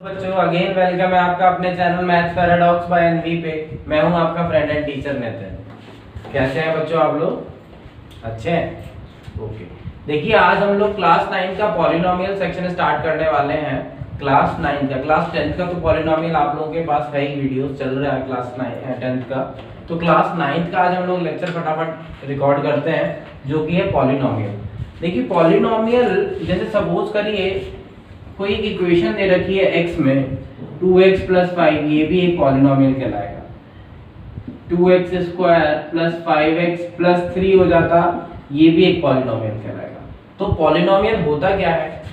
बच्चों again welcome है आपका अपने channel maths paradox by NV पे। मैं हूं आपका फ्रेंड एंड टीचर नितिन। कैसे हैं बच्चों आप लोग? अच्छे हैं? ओके। देखिए आज हम लोग क्लास 9 का पॉलिनोमियल सेक्शन स्टार्ट करने वाले हैं। क्लास 9 का, क्लास 10 का तो पॉलिनोमियल आप लोगों के पास है ही, वीडियोस चल रहा है क्लास 9 10 का। तो क्लास 9 का आज हम लोग लेक्चर फटाफट रिकॉर्ड करते हैं जो कि है पॉलिनोमियल। देखिए पॉलिनोमियल जैसे सपोज करिए कोई एक इक्वेशन दे रखी है x में 2x + 5, ये भी एक पॉलिनोमियल कहलाएगा। 2x² + 5x + 3 हो जाता, ये भी एक पॉलिनोमियल कहलाएगा। तो पॉलिनोमियल होता क्या है?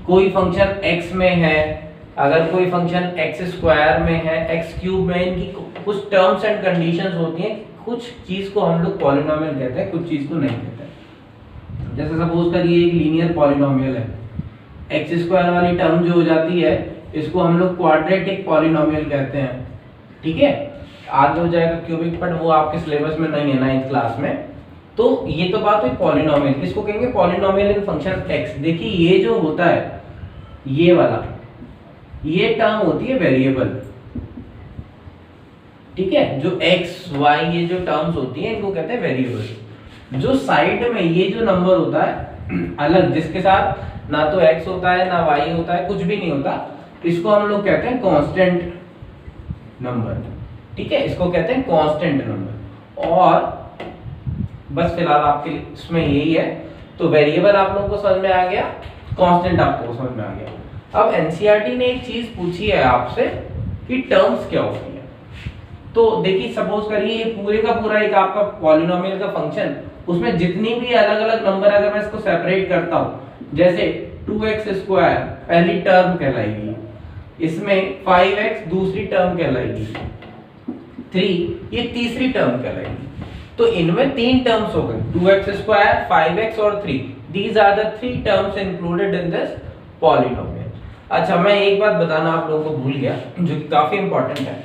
कोई फंक्शन x में है, अगर कोई फंक्शन x² में है, x³ में, इनकी कुछ टर्म्स एंड कंडीशंस होती हैं। कुछ चीज को हम लोग पॉलिनोमियल कहते हैं, कुछ चीज को नहीं कहते। जैसे सपोज करिए एक लीनियर पॉलिनोमियल है, x² वाली टर्म जो हो जाती है इसको हम लोग क्वाड्रेटिक पॉलिनोमियल कहते हैं। ठीक है, आगे हो जाएगा क्यूबिक, बट वो आपके सिलेबस में नहीं है 9th क्लास में। तो ये तो बात हुई पॉलिनोमियल। किसको कहेंगे? पॉलिनोमियल इन फंक्शन x। देखिए ये जो होता है, ये वाला, ये टर्म होती है वेरिएबल। ठीक है, जो x y ये जो टर्म्स होती हैं इनको कहते हैं वेरिएबल। जो साइड में ये जो नंबर होता है अलग, जिसके साथ ना तो x होता है ना y होता है, कुछ भी नहीं होता, इसको हम लोग कहते हैं कांस्टेंट नंबर। ठीक है, इसको कहते हैं कांस्टेंट नंबर। और बस फिलहाल आपके इसमें यही है। तो वेरिएबल आप लोगों को समझ में आ गया, कांस्टेंट आपको समझ में आ गया। अब एनसीईआरटी ने एक चीज पूछी है आपसे कि टर्म्स क्या होती है। तो देखिए सपोज करिए ये पूरे का पूरा एक आपका पॉलिनोमियल का फंक्शन, उसमें जितनी भी अलग अलग नंबर अगर मैं इसको सेपरेट करता हूं, जैसे 2x² पहली टर्म कहलाएगी, इसमें 5x दूसरी टर्म कहलाएगी, 3 ये तीसरी टर्म कहलाएगी। तो इनमें 3 टर्म्स हो गए, 2x², 5x और 3। These are the 3 terms included in this polynomial. अच्छा, मैं एक बात बताना आप लोगों को भूल गया जो कि काफी इंपॉर्टेंट है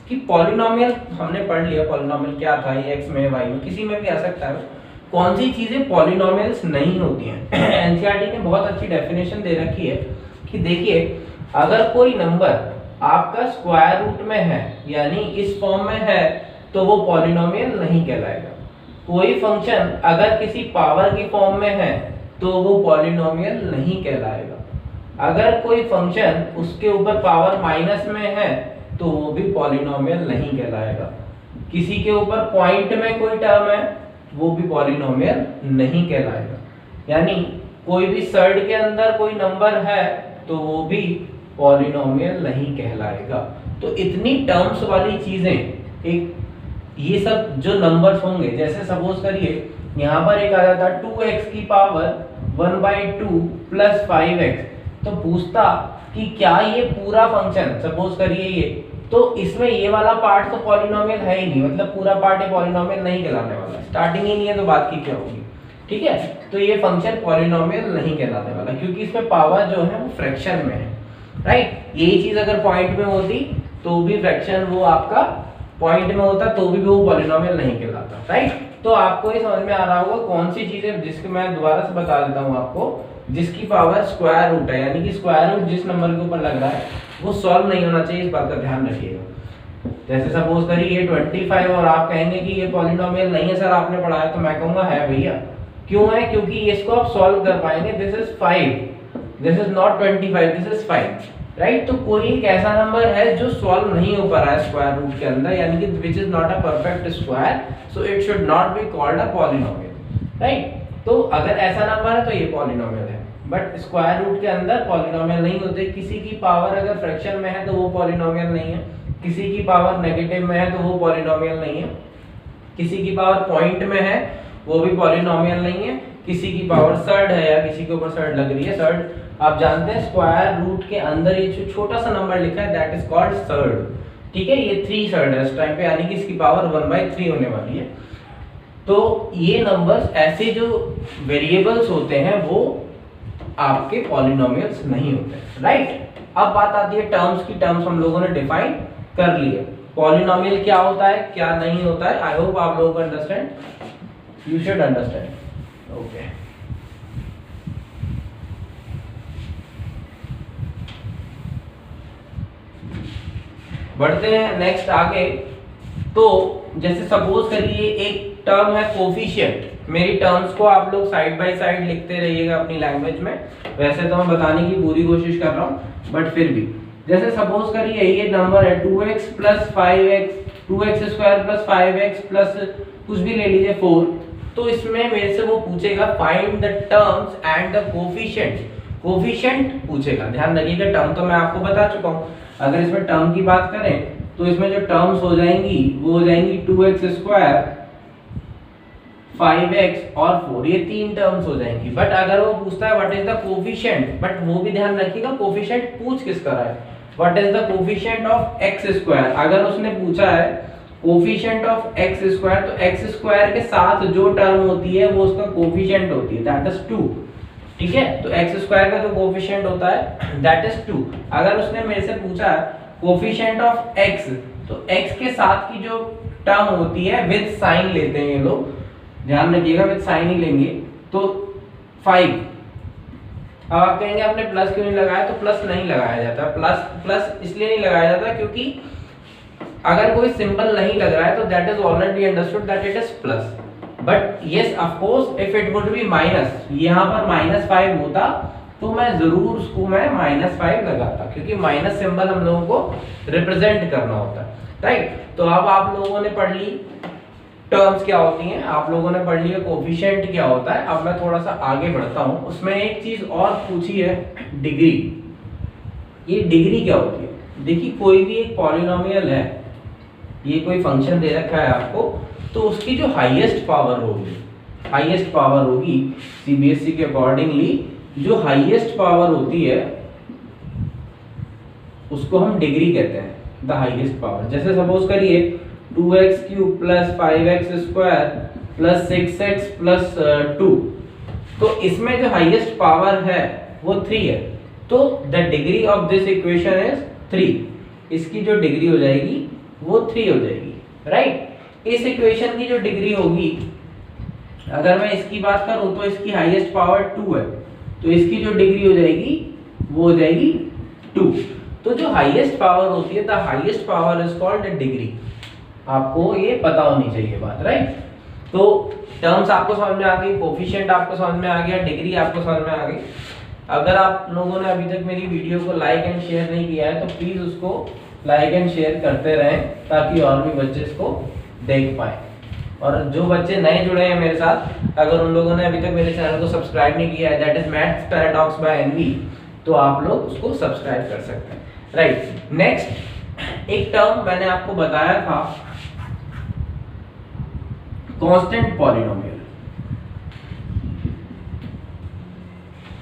कि पॉलिनोमियल हमने पढ़ लिया, पॉलिनोमियल क्या था, ये x में y में किसी में भी आ सकता है। कौन सी चीजें पॉलिनोमियल्स नहीं होती हैं? एनसीईआरटी ने बहुत अच्छी डेफिनेशन दे रखी है कि देखिए अगर कोई नंबर आपका स्क्वायर रूट में है, यानी इस फॉर्म में है, तो वो पॉलिनोमियल नहीं कहलाएगा। कोई फंक्शन अगर किसी पावर की फॉर्म में है तो वो पॉलिनोमियल नहीं कहलाएगा। अगर कोई फंक्शन उसके ऊपर पावर माइनस में है तो वो भी पॉलिनोमियल नहीं कहलाएगा। किसी के ऊपर पॉइंट में कोई टर्म है वो भी पॉलिनोमियल नहीं कहलाएगा। यानी कोई भी सर्ड के अंदर कोई नंबर है तो वो भी पॉलिनोमियल नहीं कहलाएगा। तो इतनी टर्म्स वाली चीजें, एक ये सब जो नंबर्स होंगे, जैसे सपोज करिए यहाँ पर एक आ जाता 2x की पावर 1/2 + 5x, तो पूछता कि क्या ये पूरा फंक्शन, सपोज करिए ये, तो इसमें ये वाला पार्ट तो पॉलिनोमियल है ही नहीं, मतलब पूरा पार्ट ये पॉलिनोमियल नहीं कहलाने वाला, स्टार्टिंग ही नहीं है तो बात की क्या होगी। ठीक है, तो ये फंक्शन पॉलिनोमियल नहीं कहलाने वाला क्योंकि इसमें पावर जो है वो फ्रैक्शन में है। राइट, यही चीज अगर पॉइंट में होती तो भी फ्रैक्शन वो आपका पॉइंट में होता तो भी वो पॉलिनोमियल नहीं कहलाता। राइट, तो आपको ये समझ में आ रहा होगा कौन सी चीजें, जिसके मैं दोबारा से बता देता हूँ आपको, जिसकी पावर स्क्वायर रूट है, यानी कि स्क्वायर रूट जिस नंबर के ऊपर लग रहा है वो सॉल्व नहीं होना चाहिए, इस बात का ध्यान रखिएगा। जैसे सपोज करिए ये 25 और आप कहेंगे कि ये पॉलिनोमियल नहीं है सर, आपने पढ़ाया, तो मैं कहूंगा है भैया। क्यों है? क्योंकि इसको आप सॉल्व कर पाएंगे। This is 5, this is not 25, this is 5। Right, तो कोई एक ऐसा नंबर है जो सॉल्व नहीं हो पा रहा है स्क्वायर रूट के अंदर, यानी कि which is not a perfect square, so it should not be called a polynomial. Right, तो अगर ऐसा नंबर है तो ये पॉलिनोमियल है, बट स्क्वायर रूट के अंदर पॉलिनोमियल नहीं होते। किसी की पावर अगर फ्रैक्शन में है तो वो पॉलिनोमियल नहीं है, किसी की पावर नेगेटिव में है तो वो पॉलिनोमियल नहीं है, किसी की पावर पॉइंट में है वो भी पॉलिनोमियल नहीं है, किसी की पावर सर्ड है या किसी के ऊपर सर्ड लग रही है, सर्ड आप जानते हैं स्क्वायर रूट के अंदर ये जो छोटा सा नंबर लिखा है दैट इज कॉल्ड सर्ड। ठीक है, ये 3 सर्ड है इस टाइम पे, यानी कि इसकी पावर 1/3 होने वाली है। तो ये नंबर्स ऐसे जो वेरिएबल्स होते हैं वो आपके पॉलिनोमियल्स नहीं होते। राइट, अब बात आती है टर्म्स की। टर्म्स हम लोगों ने डिफाइन कर लिए, पॉलिनोमियल क्या होता है क्या नहीं होता है। आई होप आप लोगों को understand, you should understand. Okay, बढ़ते हैं नेक्स्ट आगे। तो जैसे सपोज करिए एक टर्म है कोफिशिएंट। मेरी टर्म्स को आप लोग साइड बाय साइड लिखते रहिएगा अपनी लैंग्वेज में। वैसे तो मैं बताने की पूरी कोशिश कर रहा हूँ, बट फिर भी जैसे सपोज करिए ये नंबर है 2x + 5x, 2x² + 5x plus कुछ भी ले लीजिए 4। तो इसमें मेरे से वो पूछेगा find the terms and the coefficient. Coefficient पूछेगा, ध्यान रखिएगा टर्म तो मैं आपको बता चुका हूँ। अगर इसमें टर्म की बात करें तो इसमें जो टर्म्स हो जाएंगी वो हो जाएंगी 2x², 5x और 4, ये 3 टर्म्स हो जाएंगी। बट अगर वो पूछता है what is the coefficient, but वो भी ध्यान रखिएगा कोफिशिएंट पूछ किस रहा है, what is the coefficient of x²। अगर उसने पूछा है कोफिशिएंट ऑफ x², तो x² के साथ जो टर्म होती है वो उसका कोफिशिएंट होती है, दैट इज 2। ठीक है, तो x² का जो कोफिशिएंट होता है दैट इज 2। अगर उसने मेरे से पूछा है कोफिशिएंट ऑफ x, तो x के साथ की जो टर्म होती है विद साइन लेते हैं ये लोग, ध्यान रखिएगा विद साइन ही लेंगे, तो 5। अब आप कहेंगे आपने प्लस क्यों नहीं लगाया, तो प्लस नहीं लगाया जाता। प्लस इसलिए नहीं लगाया जाता क्योंकि अगर कोई सिंबल नहीं लग रहा है तो that is already understood that it is plus. But yes of course if it would be minus, यहाँ पर -5 होता तो मैं जरूर उसको मैं -5 लगाता, क्योंकि माइनस सिंबल हम लोगों को रिप्रेजेंट करना होता है, राइट। तो अब आप लोगों ने पढ़ ली टर्म्स क्या होती हैं, आप लोगों ने पढ़ लिया कोफिशिएंट क्या होता है। अब मैं थोड़ा सा आगे बढ़ता हूँ। उसमें एक चीज और पूछी है, डिग्री। ये डिग्री क्या होती है? देखिए कोई भी एक पॉलिनोमियल है, ये कोई फंक्शन दे रखा है आपको, तो उसकी जो हाईएस्ट पावर होगी सीबीएसई के अकॉर्डिंगली जो हाईएस्ट पावर होती है उसको हम डिग्री कहते हैं, द हाईएस्ट पावर। जैसे सपोज करिए 2x³ + 5x² + 6x + 2, तो इसमें जो हाईएस्ट पावर है वो 3 है, तो the degree of this equation is 3। इसकी जो डिग्री हो जाएगी वो 3 हो जाएगी, राइट। इस इक्वेशन की जो डिग्री होगी, अगर मैं इसकी बात करूं तो इसकी हाईएस्ट पावर 2 है, तो इसकी जो डिग्री हो जाएगी वो हो जाएगी 2। तो जो हाईएस्ट पावर होती है, the highest power is called degree. आपको ये पता होनी चाहिए बात, राइट। तो टर्म्स आपको समझ में आ गई, कोफिशिएंट आपको समझ में आ गया, डिग्री आपको समझ में आ गई। अगर आप लोगों ने अभी तक मेरी वीडियो को लाइक एंड शेयर नहीं किया है तो प्लीज उसको लाइक एंड शेयर करते रहें, ताकि और भी बच्चे इसको देख पाए। और जो बच्चे नए जुड़े हैं मेरे साथ, अगर उन लोगों ने अभी तक मेरे चैनल को सब्सक्राइब नहीं किया है, that is maths paradox by NV, तो आप लोग उसको सब्सक्राइब कर सकते हैं, राइट। नेक्स्ट एक टर्म मैंने आपको बताया था, कांस्टेंट पॉलिनोमियल।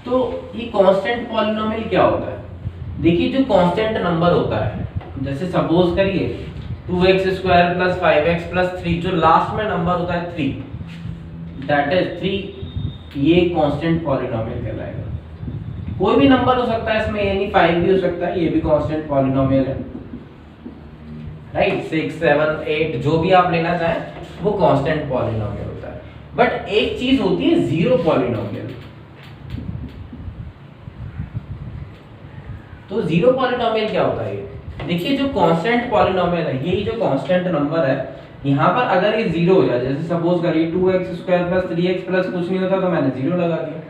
तो ये कांस्टेंट पॉलिनोमियल क्या होता है? देखिए जो कांस्टेंट नंबर होता है, जैसे सपोज करिए 2x² + 5x + 3, जो लास्ट में नंबर होता है 3, दैट इज 3, ये कांस्टेंट पॉलिनोमियल कहलाएगा। कोई भी नंबर हो सकता है इसमें, ये नहीं 5 भी हो सकता है, ये भी कांस्टेंट पॉलिनोमियल है, राइट। 6, 7, 8 जो भी आप लेना चाहें वो कांस्टेंट पॉलिनोमियल होता है। बट एक चीज होती है जीरो पॉलिनोमियल। तो जीरो पॉलिनोमियल क्या होता है? देखिए जो कांस्टेंट पॉलिनोमियल है, यही जो कांस्टेंट नंबर है, यहाँ पर अगर ये जीरो हो जाए, जैसे सपोज करिए 2x² + 3x प्लस कुछ नहीं होता तो मैंने जीरो लगा दिया,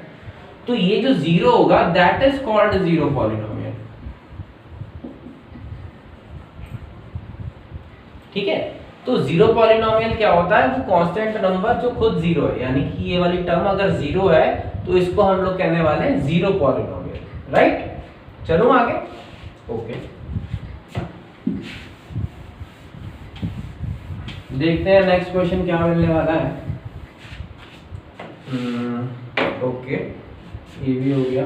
तो ये जो जीरो होगा that is called zero polynomial, ठीक है। तो जीरो पॉलिनोमियल क्या होता है? वो कांस्टेंट नंबर जो खुद जीरो है, यानी कि ये वाली टर्म अगर जीरो है तो इसको हम लोग कहने वाले हैं जीरो पॉलिनोमियल, राइट। चलो आगे, ओके। देखते हैं नेक्स्ट क्वेश्चन क्या मिलने वाला है। ओके, ये भी हो गया,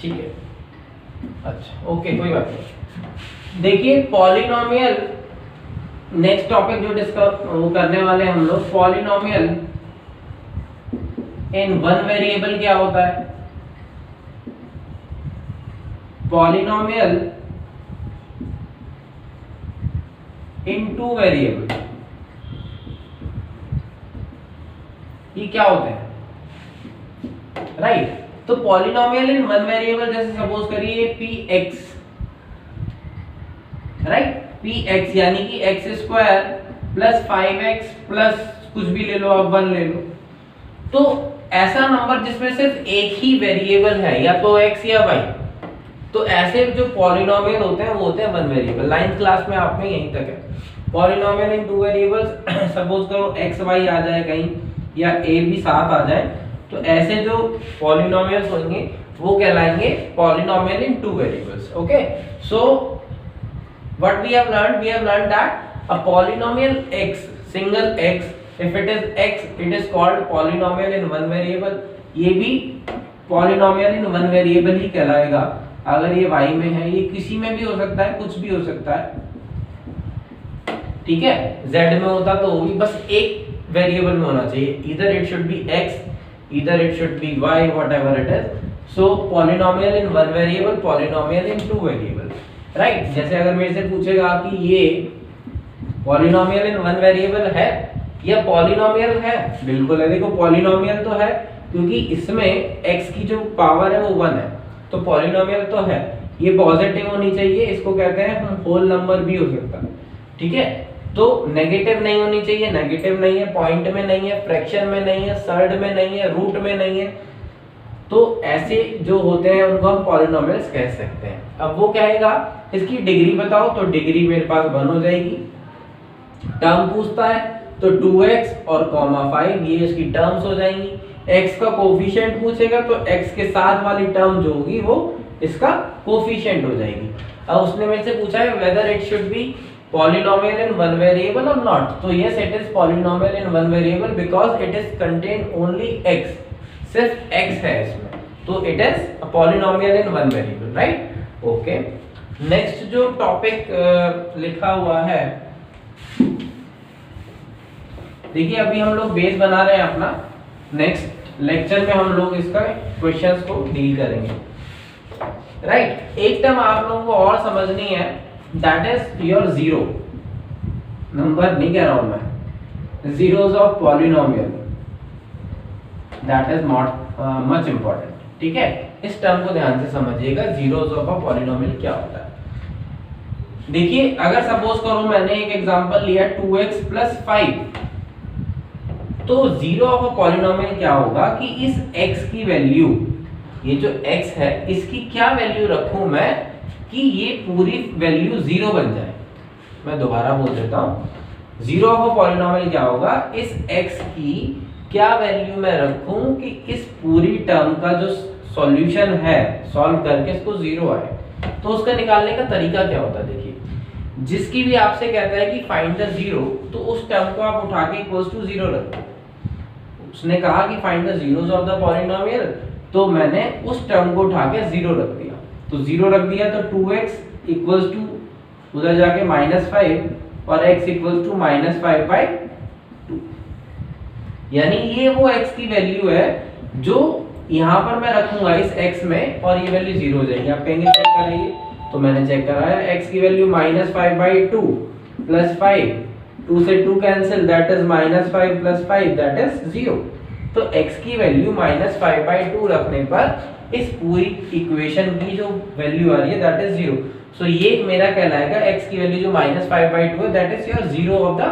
ठीक है, अच्छा, ओके, कोई बात नहीं। देखिए पॉलिनोमियल, नेक्स्ट टॉपिक जो डिस्कस वो करने वाले हैं हम लोग, पॉलिनोमियल इन वन वेरिएबल क्या होता है? पॉलिनोमियल इन टू वेरिएबल, ये क्या होते हैं, राइट। तो पॉलिनोमियल इन वन वेरिएबल, जैसे सपोज करिए px, राइट, px यानी कि x² प्लस 5x प्लस कुछ भी ले लो आप 1 ले लो। तो ऐसा नंबर जिसमें सिर्फ एक ही वेरिएबल है, या तो x या y, तो ऐसे जो पॉलिनोमियल होते हैं वो होते हैं 1 वेरिएबल। 9th क्लास में आप में यहीं तक है। पॉलिनोमियल इन 2 वेरिएबल्स, सपोज करो x y आ जाए कहीं या a भी साथ आ जाए, तो ऐसे जो पॉलिनोमियल्स होंगे वो कहलाएंगे polynomial in 2 variables. Okay, so what we have learned that a polynomial x, single x, if it is x it is called polynomial in 1 variable। ये भी पॉलिनोमियल इन 1 वेरिएबल ही कहलाएगा। अगर ये y में है, ये किसी में भी हो सकता है, कुछ भी हो सकता है, ठीक है। z में होता तो वो भी बस एक वेरिएबल में होना चाहिए, either it should be x, either it should be y, whatever it is। so polynomial in 1 variable, polynomial in 2 variable, right। जैसे अगर मेरे से पूछेगा कि ये पॉलिनोमियल इन 1 वेरिएबल है या पॉलिनोमियल है, बिल्कुल है। देखो पॉलिनोमियल तो है क्योंकि इसमें x की जो पावर है वो 1 है, तो पॉलिनोमियल तो है। ये पॉजिटिव होनी चाहिए, इसको कहते हैं होल नंबर भी हो सकता है, ठीक है। तो नेगेटिव नहीं होनी चाहिए, नेगेटिव नहीं है, पॉइंट में नहीं है, फ्रैक्शन में नहीं है, सर्ड में नहीं है, रूट में नहीं है। तो ऐसे जो होते हैं उनको हम पॉलिनोमियल्स कह सकते हैं। अब वो कहेगा इसकी डिग्री बताओ, तो डिग्री मेरे पास 1 हो जाएगी। टर्म पूछता है तो 2x और कॉमा 5, ये इसकी टर्म्स हो जाएंगी। x का कोफिशिएंट पूछेगा तो x के साथ वाली टर्म जो होगी वो इसका कोफिशिएंट हो जाएगी। अब उसने मेरे से पूछा है whether it should be polynomial in 1 variable or not, तो yes it is polynomial in 1 variable because it is contained only x, सिर्फ x है इसमें, तो it is a polynomial in 1 variable, right? okay, next जो topic लिखा हुआ है, देखिए अभी हम लोग बेस बना रहे हैं अपना, नेक्स्ट लेक्चर में हम लोग इसका क्वेश्चंस को डील करेंगे, राइट। एक टर्म आप लोगों को और समझनी है, that is your zero number, नहीं कह रहा हूं मैं, zeros of polynomial, that is not much important, ठीक है। इस टर्म को ध्यान से समझिएगा, zeros of a polynomial क्या होता है। देखिए अगर सपोज करो मैंने एक एग्जांपल लिया 2x plus 5, तो जीरो ऑफ अ पॉलिनोमियल क्या होगा कि इस x की वैल्यू, ये जो x है इसकी क्या वैल्यू रखूं मैं कि ये पूरी वैल्यू 0 बन जाए। मैं दोबारा बोल देता हूं, जीरो ऑफ अ पॉलिनोमियल क्या होगा, इस x की क्या वैल्यू मैं रखूं कि इस पूरी टर्म का जो सॉल्यूशन है, सॉल्व करके इसको 0 आए। तो उसका निकालने का तरीका क्या होता है, देखिए जिसकी भी आपसे कहता है कि फाइंड द जीरो, तो उस टर्म को आप उठा के इक्वल्स टू 0 रख दो। उसने कहा कि find the zeros of the polynomial, तो मैंने उस टर्म को उठा के 0 रख दिया, तो 0 रख दिया तो 2x इक्वल्स टू उधर जाके -5 और x इक्वल्स टू -5/2, यानी ये वो x की वैल्यू है जो यहाँ पर मैं रखूंगा इस x में, और ये वैल्यू 0 हो जाएगी। आप कहेंगे चेक कराइए, तो मैंने चेक कराया, x की वैल्यू -5/2 प्लस 5, 2 से 2 cancel, that is -5 plus 5 that is 0। तो x की वैल्यू -5/2 रखने पर इस पूरी इक्वेशन की जो वैल्यू आ रही है दैट इज 0। सो ये मेरा कहलाएगा x की वैल्यू जो -5/2 है, that is your 0 of the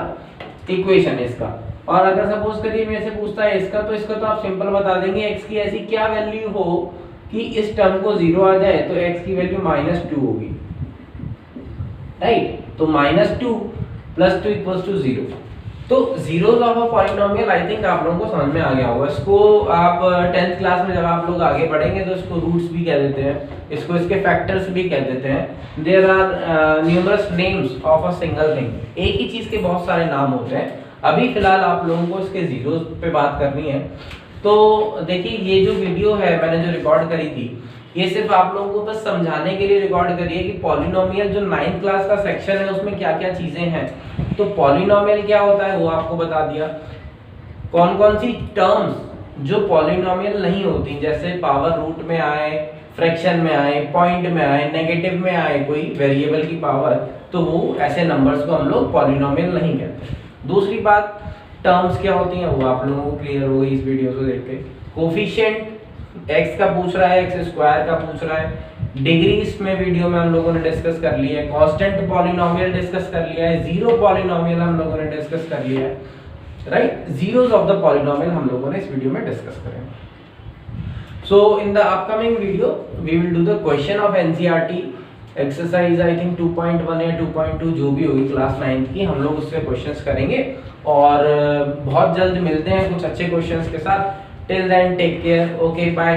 equation इसका। और अगर सपोज करिए मेरे से पूछता है इसका, तो इसका तो आप सिंपल बता देंगे x की ऐसी क्या वैल्यू हो कि इस टर्म को 0 आ जाए, तो x की वैल्यू -2 होगी, राइट। तो -2 + 2 = 0। तो zeros of a polynomial I think आप लोगों को समझ में आ गया होगा। इसको आप 10th क्लास में जब आप लोग आगे बढ़ेंगे तो इसको रूट्स भी कह देते हैं, इसको इसके फैक्टर्स भी कह देते हैं। There are numerous names of a single thing, एक ही चीज के बहुत सारे नाम होते हैं। अभी फिलहाल आप लोगों को इसके जीरोस पे बात करनी है। तो देखिए ये जो वीडियो है मैंने जो रिकॉर्ड करी थी, ये सिर्फ आप लोगों को बस समझाने के लिए रिकॉर्ड करिए कि पॉलिनोमियल जो 9th क्लास का सेक्शन है उसमें क्या क्या चीजें हैं। तो पॉलिनोमियल क्या होता है वो आपको बता दिया, कौन कौन सी टर्म्स जो पॉलिनोमियल नहीं होती, जैसे पावर रूट में आए, फ्रैक्शन में आए, पॉइंट में आए, नेगेटिव में आए कोई वेरिएबल की पावर, तो वो ऐसे नंबर्स को हम लोग पॉलिनोमियल नहीं कहते। दूसरी बात, टर्म्स क्या होती हैं वो आप लोगों को क्लियर हो गई इस वीडियो को देख के। कोफिशिएंट x का पूछ रहा है, x² का पूछ रहा है, डिग्रीज में वीडियो में हम लोगों ने डिस्कस कर लिया है, कांस्टेंट पॉलिनोमियल डिस्कस कर लिया है, जीरो पॉलिनोमियल हम लोगों ने डिस्कस कर लिया है, right. Zeros of the polynomial हम लोगों ने इस वीडियो में डिस्कस करेंगे। So in the upcoming video we will do the question of NCERT exercise I think 2.1 या 2.2 जो भी होगी क्लास 9 की, हम लोग उससे क्वेश्चंस करेंगे और बहुत जल्द मिलते हैं कुछ अच्छे क्वेश्चंस के साथ। Till then take care, okay bye.